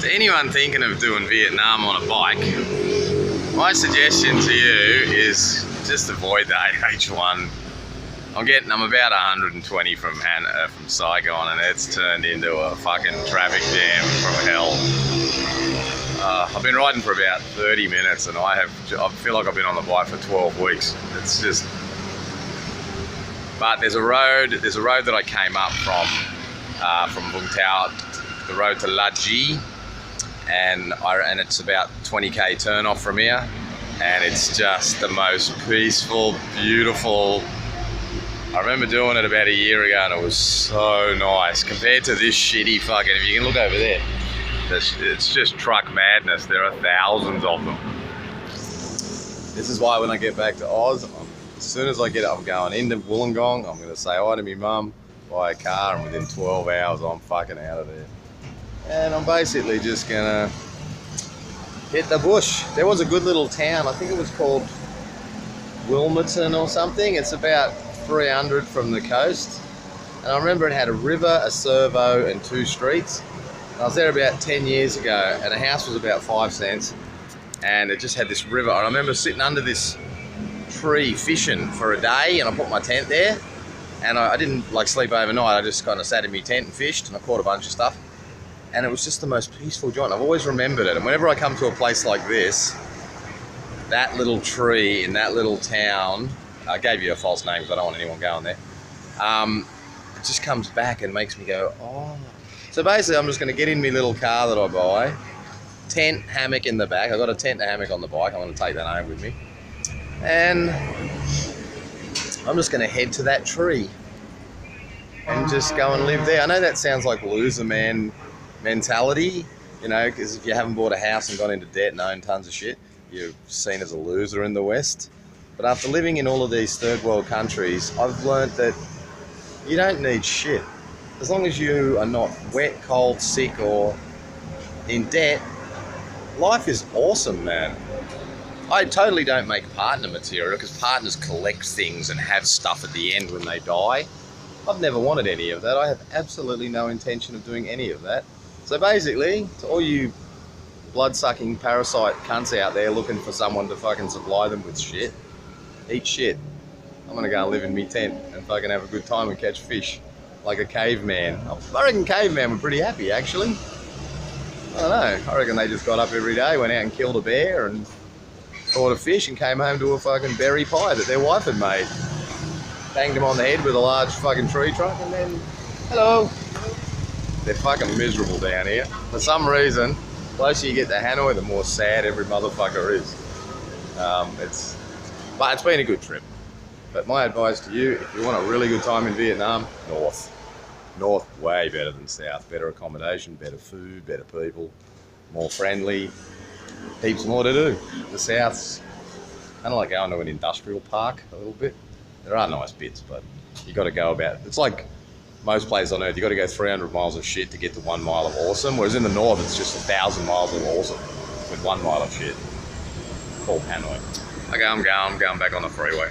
To anyone thinking of doing Vietnam on a bike, my suggestion to you is just avoid the AH1. I'm about 120 from Saigon, and it's turned into a fucking traffic jam from hell. I've been riding for about 30 minutes, and I feel like I've been on the bike for 12 weeks. It's just. But there's a road that I came up from Vung Tau, the road to La Ji, and it's about 20k turn off from here, and it's just the most peaceful, beautiful. I remember doing it about a year ago, and it was so nice compared to this shitty fucking. If you can look over there, it's just truck madness. There are thousands of them. This is why when I get back to Oz, as soon as I get up, I'm going into Wollongong. I'm going to say hi to my mum, buy a car, and within 12 hours, I'm fucking out of there. And I'm basically just going to hit the bush. There was a good little town. I think it was called Wilmington or something. It's about 300 from the coast. And I remember it had a river, a servo, and 2 streets. I was there about 10 years ago, and a house was about 5 cents. And it just had this river. I remember sitting under this tree fishing for a day, and I put my tent there, and I didn't like sleep overnight. I just kind of sat in my tent and fished, and I caught a bunch of stuff, and it was just the most peaceful joint. I've always remembered it, and whenever I come to a place like this, that little tree in that little town, I gave you a false name because I don't want anyone going there, it just comes back and makes me go, oh. So basically I'm just going to get in my little car that I buy, tent, hammock in the back. I got a tent and a hammock on the bike. I want to take that home with me. And I'm just going to head to that tree and just go and live there. I know that sounds like loser man mentality, you know, because if you haven't bought a house and gone into debt and owned tons of shit, you're seen as a loser in the West. But after living in all of these third world countries, I've learned that you don't need shit. As long as you are not wet, cold, sick, or in debt, life is awesome, man. I totally don't make partner material because partners collect things and have stuff at the end when they die. I've never wanted any of that. I have absolutely no intention of doing any of that. So basically, to all you blood-sucking parasite cunts out there looking for someone to fucking supply them with shit, eat shit. I'm gonna go and live in me tent and fucking have a good time and catch fish like a caveman. I reckon cavemen were pretty happy, actually. I don't know. I reckon they just got up every day, went out and killed a bear and caught a fish and came home to a fucking berry pie that their wife had made. Banged them on the head with a large fucking tree trunk and then, hello. They're fucking miserable down here. For some reason, the closer you get to Hanoi, the more sad every motherfucker is. But it's been a good trip. But my advice to you, if you want a really good time in Vietnam, north. North, way better than south. Better accommodation, better food, better people, more friendly. Heaps more to do. The south's kind of like going to an industrial park a little bit. There are nice bits, but you got to go about. It's like most places on earth. You got to go 300 miles of shit to get to 1 mile of awesome. Whereas in the north, it's just 1,000 miles of awesome with 1 mile of shit. Called Hanoi. Okay, I'm going back on the freeway.